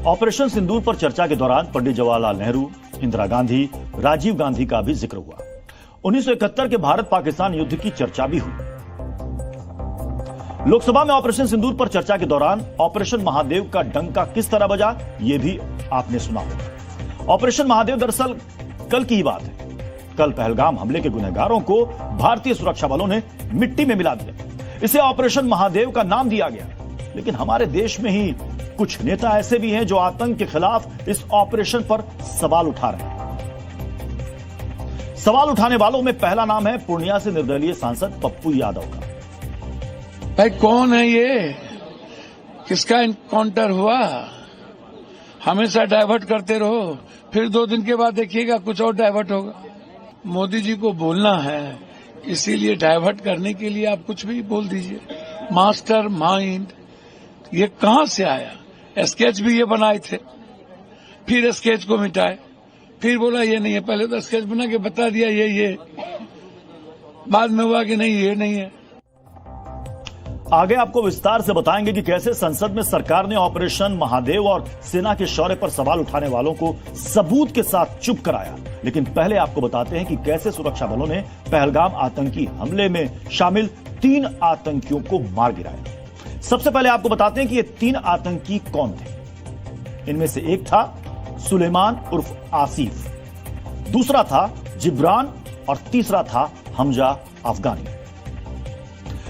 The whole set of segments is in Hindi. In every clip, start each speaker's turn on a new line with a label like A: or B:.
A: ऑपरेशन सिंदूर पर चर्चा के दौरान पंडित जवाहरलाल नेहरू, इंदिरा गांधी, राजीव गांधी का भी जिक्र हुआ। 1971 के भारत पाकिस्तान युद्ध की चर्चा भी हुई। लोकसभा में ऑपरेशन सिंदूर पर चर्चा के दौरान ऑपरेशन महादेव का डंका किस तरह बजा, यह भी आपने सुना होगा। ऑपरेशन महादेव दरअसल कल की ही बात है। कल पहलगाम हमले के गुनहगारों को भारतीय सुरक्षा बलों ने मिट्टी में मिला दिया। इसे ऑपरेशन महादेव का नाम दिया गया। लेकिन हमारे देश में ही कुछ नेता ऐसे भी हैं जो आतंक के खिलाफ इस ऑपरेशन पर सवाल उठा रहे हैं। सवाल उठाने वालों में पहला नाम है पूर्णिया से निर्दलीय सांसद पप्पू यादव का।
B: भाई कौन है ये, किसका इनकाउंटर हुआ? हमेशा डाइवर्ट करते रहो, फिर 2 दिन के बाद देखिएगा कुछ और डाइवर्ट होगा। मोदी जी को बोलना है, इसीलिए डाइवर्ट करने के लिए आप कुछ भी बोल दीजिए। मास्टर माइंड, ये कहां से आया? स्केच भी ये बनाए थे, फिर स्केच को मिटाए, फिर बोला ये नहीं है। पहले तो स्केच बना के बता दिया ये, बाद में हुआ कि नहीं ये नहीं है।
A: आगे आपको विस्तार से बताएंगे कि कैसे संसद में सरकार ने ऑपरेशन महादेव और सेना के शौर्य पर सवाल उठाने वालों को सबूत के साथ चुप कराया। लेकिन पहले आपको बताते हैं कि कैसे सुरक्षा बलों ने पहलगाम आतंकी हमले में शामिल 3 आतंकियों को मार गिराया। सबसे पहले आपको बताते हैं कि ये 3 आतंकी कौन थे। इनमें से एक था सुलेमान उर्फ आसिफ, दूसरा था जिब्रान और तीसरा था हमजा अफगानी।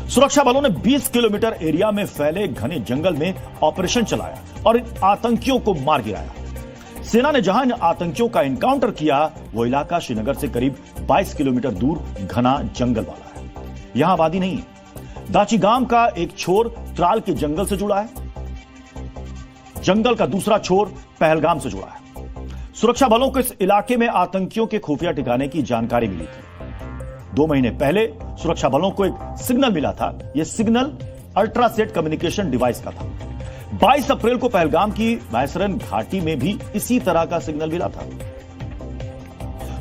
A: सुरक्षा बलों ने 20 किलोमीटर एरिया में फैले घने जंगल में ऑपरेशन चलाया और इन आतंकियों को मार गिराया। सेना ने जहां इन आतंकियों का एनकाउंटर किया, वो इलाका श्रीनगर से करीब 22 किलोमीटर दूर घना जंगल वाला है। यहां आबादी नहीं है। दाचीगाम का एक छोर त्राल के जंगल से जुड़ा है, जंगल का दूसरा छोर पहलगाम से जुड़ा है। सुरक्षा बलों को इस इलाके में आतंकियों के खुफिया ठिकाने की जानकारी मिली थी। 2 महीने पहले सुरक्षा बलों को एक सिग्नल मिला था। यह सिग्नल अल्ट्रासेट कम्युनिकेशन डिवाइस का था। 22 अप्रैल को पहलगाम की मैसरन घाटी में भी इसी तरह का सिग्नल मिला था।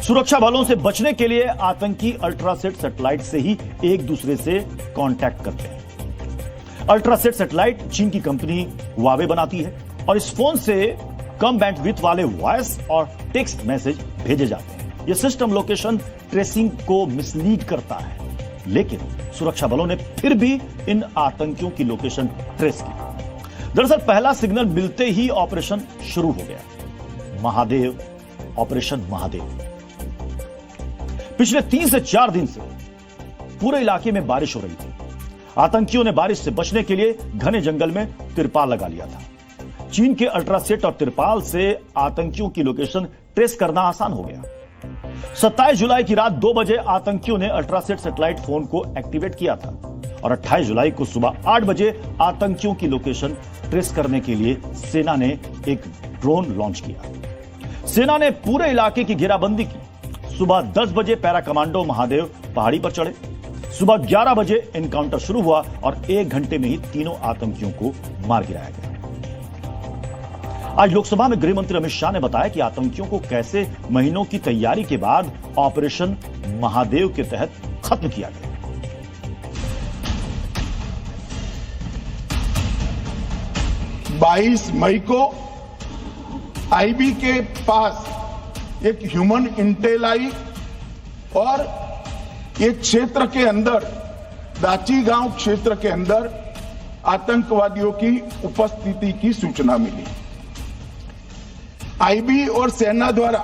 A: सुरक्षा बलों से बचने के लिए आतंकी अल्ट्रासेट सैटेलाइट से ही एक दूसरे से कांटेक्ट करते हैं। अल्ट्रासेट सैटेलाइट चीन की कंपनी हुआवे बनाती है और इस फोन से कम बैंडविड्थ वाले वॉइस और टेक्स्ट मैसेज भेजे जाते हैं। यह सिस्टम लोकेशन ट्रेसिंग को मिसलीड करता है, लेकिन सुरक्षा बलों ने फिर भी इन आतंकियों की लोकेशन ट्रेस की। दरअसल पहला सिग्नल मिलते ही ऑपरेशन शुरू हो गया। महादेव, ऑपरेशन महादेव। पिछले 3 से 4 दिन से पूरे इलाके में बारिश हो रही थी। आतंकियों ने बारिश से बचने के लिए घने जंगल में तिरपाल लगा लिया था। चीन के अल्ट्रासेट और तिरपाल से आतंकियों की लोकेशन ट्रेस करना आसान हो गया। 27 जुलाई की रात 2 बजे आतंकियों ने अल्ट्रासेट सैटेलाइट फोन को एक्टिवेट किया था और 28 जुलाई को सुबह 8 बजे आतंकियों की लोकेशन ट्रेस करने के लिए सेना ने एक ड्रोन लॉन्च किया। सेना ने पूरे इलाके की घेराबंदी की। सुबह 10 बजे पैरा कमांडो महादेव पहाड़ी पर चढ़े। सुबह 11 बजे एनकाउंटर शुरू हुआ और 1 घंटे में ही तीनों आतंकियों को मार गिराया गया। आज लोकसभा में गृह मंत्री अमित शाह ने बताया कि आतंकियों को कैसे महीनों की तैयारी के बाद ऑपरेशन महादेव के तहत खत्म किया गया।
C: 22 मई को आईबी के पास एक ह्यूमन इंटेल आई और एक क्षेत्र के अंदर, दाची गांव क्षेत्र के अंदर आतंकवादियों की उपस्थिति की सूचना मिली। आईबी और सेना द्वारा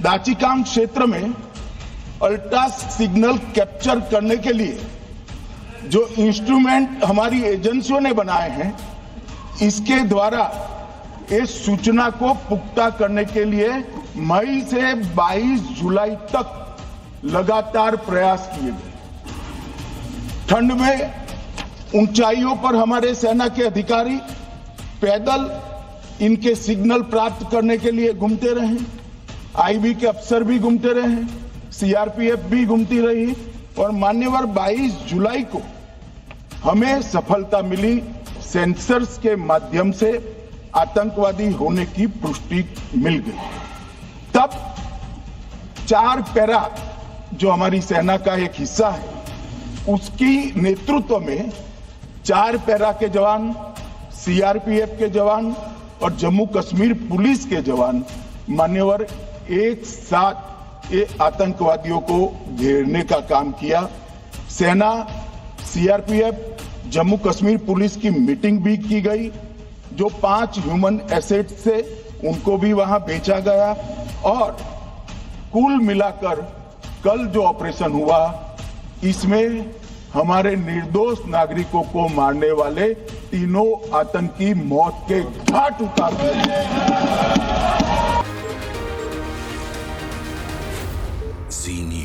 C: दाचीगांव क्षेत्र में अल्ट्रा सिग्नल कैप्चर करने के लिए जो इंस्ट्रूमेंट हमारी एजेंसियों ने बनाए हैं, इसके द्वारा इस सूचना को पुख्ता करने के लिए मई से 22 जुलाई तक लगातार प्रयास किए गए। ठंड में ऊंचाइयों पर हमारे सेना के अधिकारी पैदल इनके सिग्नल प्राप्त करने के लिए घूमते रहे। आईबी के अफसर भी घूमते रहे, सीआरपीएफ भी घूमती रही और मान्यवर 22 जुलाई को हमें सफलता मिली। सेंसर्स के माध्यम से आतंकवादी होने की पुष्टि मिल गई। तब 4 पैरा जो हमारी सेना का एक हिस्सा है, उसकी नेतृत्व में 4 पैरा के जवान, सीआरपीएफ के जवान और जम्मू कश्मीर पुलिस के जवान मान्यवर एक साथ ये आतंकवादियों को घेरने का काम किया। सेना, सीआरपीएफ, जम्मू कश्मीर पुलिस की मीटिंग भी की गई। जो 5 ह्यूमन एसेट्स थे उनको भी वहां बेचा गया और कुल मिलाकर कल जो ऑपरेशन हुआ इसमें हमारे निर्दोष नागरिकों को मारने वाले तीनों आतंकी मौत के घाट उतार दिए।
D: Zee News.